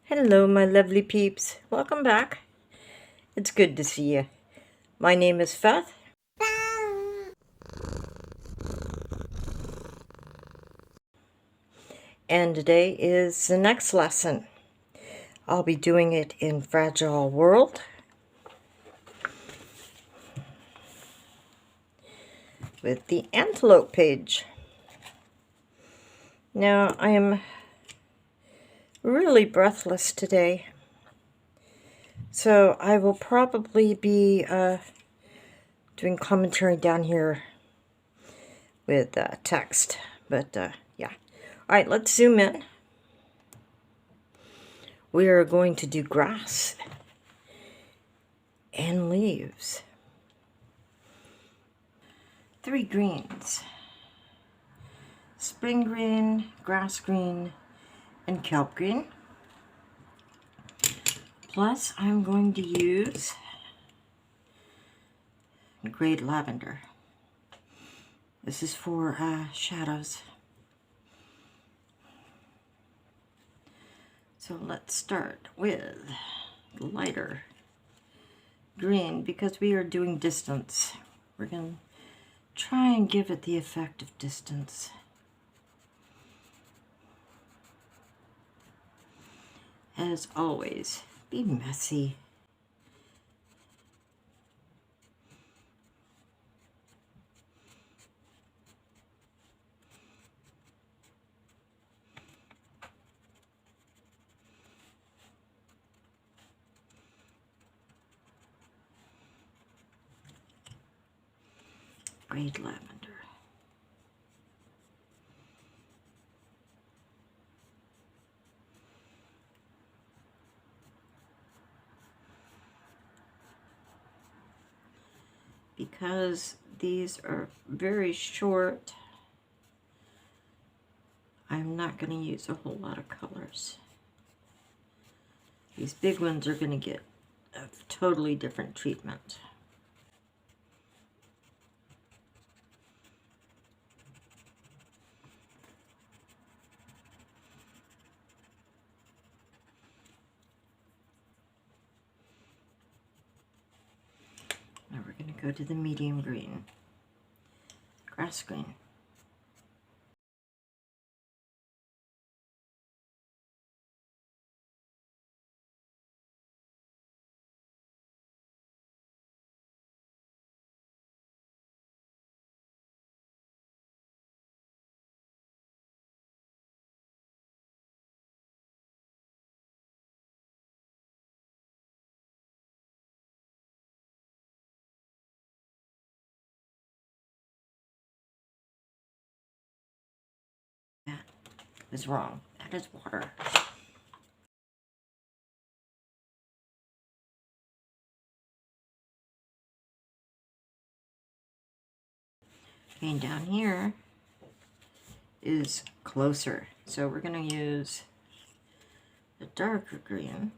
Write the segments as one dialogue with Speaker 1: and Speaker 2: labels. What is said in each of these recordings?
Speaker 1: Hello, my lovely peeps. Welcome back. It's good to see you. My name is Faith, and today is the next lesson. I'll be doing it in Fragile World with the antelope page. Now, I am really breathless today, so I will probably be doing commentary down here with text, but yeah. All right, let's zoom in. We are going to do grass and leaves. 3 greens: spring green, grass green, and kelp green. Plus, I'm going to use grayed lavender. This is for shadows. So let's start with lighter green because we are doing distance. We're going to try and give it the effect of distance. As always, be messy. Grayed lavender. Because these are very short, I'm not going to use a whole lot of colors. These big ones are going to get a totally different treatment. Now we're going to go to the medium green, grass green. That is wrong. That is water. And down here is closer. So we're going to use the darker green.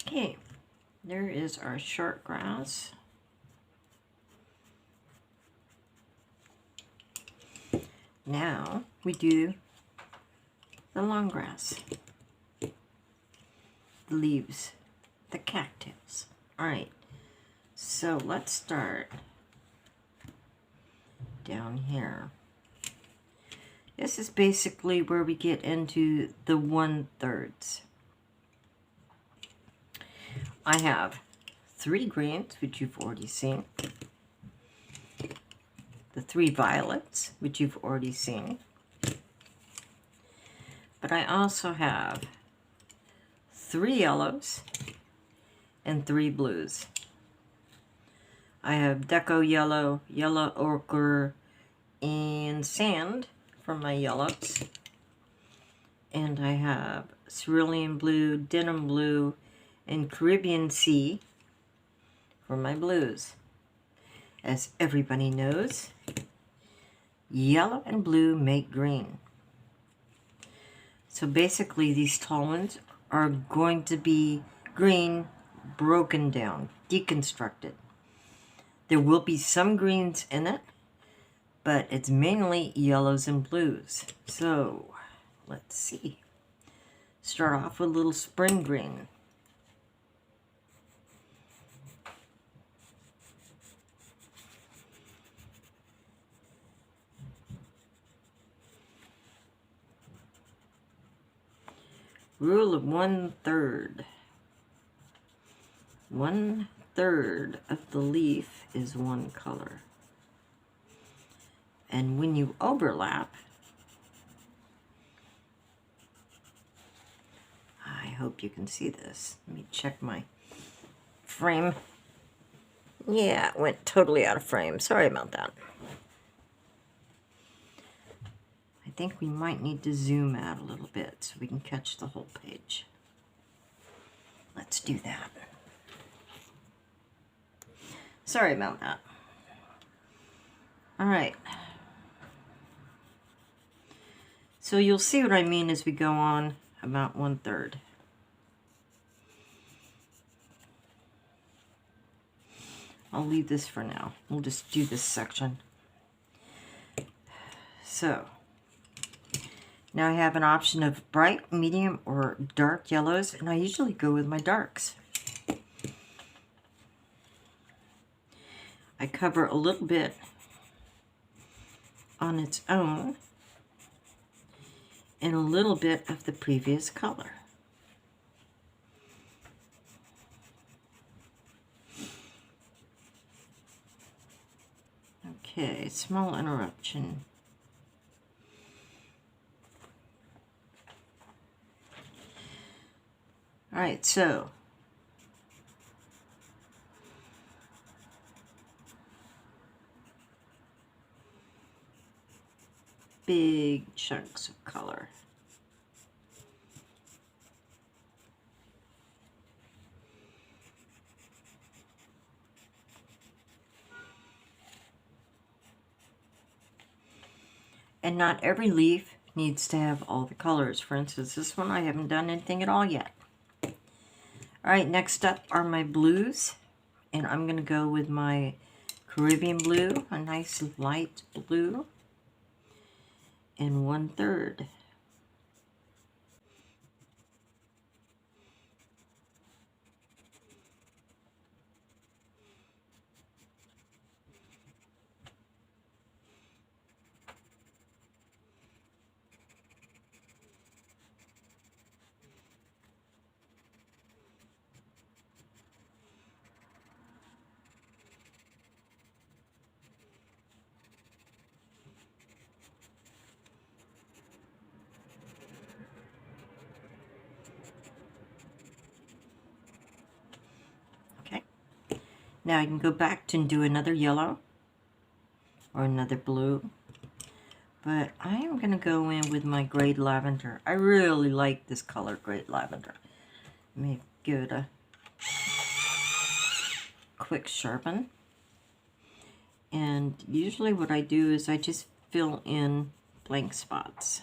Speaker 1: Okay, there is our short grass. Now we do the long grass, the leaves, the cattails. All right, so let's start down here. This is basically where we get into the 1/3. I have 3 greens, which you've already seen. The 3 violets, which you've already seen. But I also have 3 yellows and 3 blues. I have deco yellow, yellow ochre, and sand for my yellows. And I have cerulean blue, denim blue, and Caribbean sea for my blues. As everybody knows, yellow and blue make green. So basically these tall ones are going to be green broken down, deconstructed. There will be some greens in it, but it's mainly yellows and blues. So let's see. Start off with a little spring green. Rule of 1/3. 1/3 of the leaf is one color. And when you overlap, I hope you can see this. Let me check my frame. Yeah, it went totally out of frame. Sorry about that. I think we might need to zoom out a little bit so we can catch the whole page. Let's do that. Sorry about that. All right. So you'll see what I mean as we go on about 1/3. I'll leave this for now. We'll just do this section. So now I have an option of bright, medium, or dark yellows, and I usually go with my darks. I cover a little bit on its own and a little bit of the previous color. Okay, small interruption. All right, so big chunks of color. And not every leaf needs to have all the colors. For instance, this one I haven't done anything at all yet. All right, next up are my blues. And I'm going to go with my Caribbean blue, a nice light blue, and 1/3. Okay. Now I can go back and do another yellow or another blue. But I am going to go in with my Great Lavender. I really like this color, Great Lavender. Let me give it a quick sharpen. And usually what I do is I just fill in blank spots.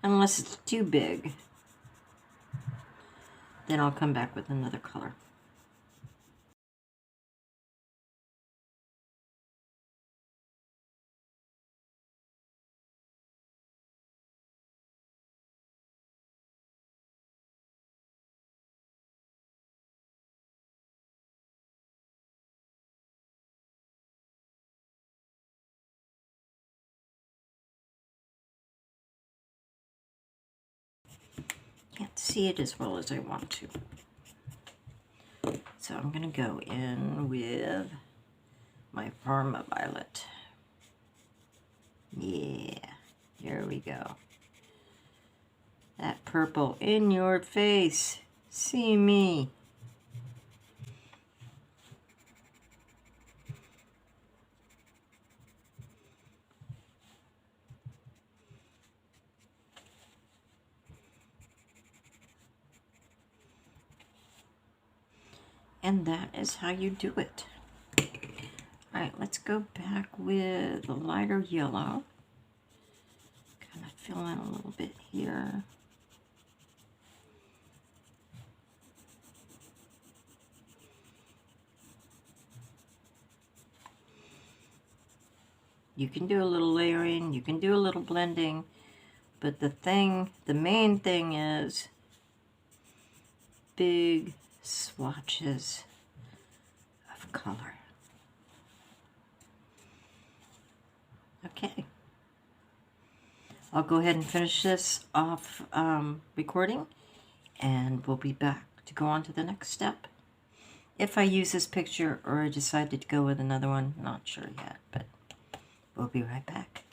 Speaker 1: Unless it's too big, then I'll come back with another color. Can't see it as well as I want to. So I'm going to go in with my Parma Violet. Yeah, here we go. That purple in your face. See me. And that is how you do it. Alright, let's go back with the lighter yellow. Kind of fill in a little bit here. You can do a little layering, you can do a little blending, but the main thing is big swatches of color. Okay. I'll go ahead and finish this off recording, and we'll be back to go on to the next step. If I use this picture or I decided to go with another one, not sure yet, but we'll be right back.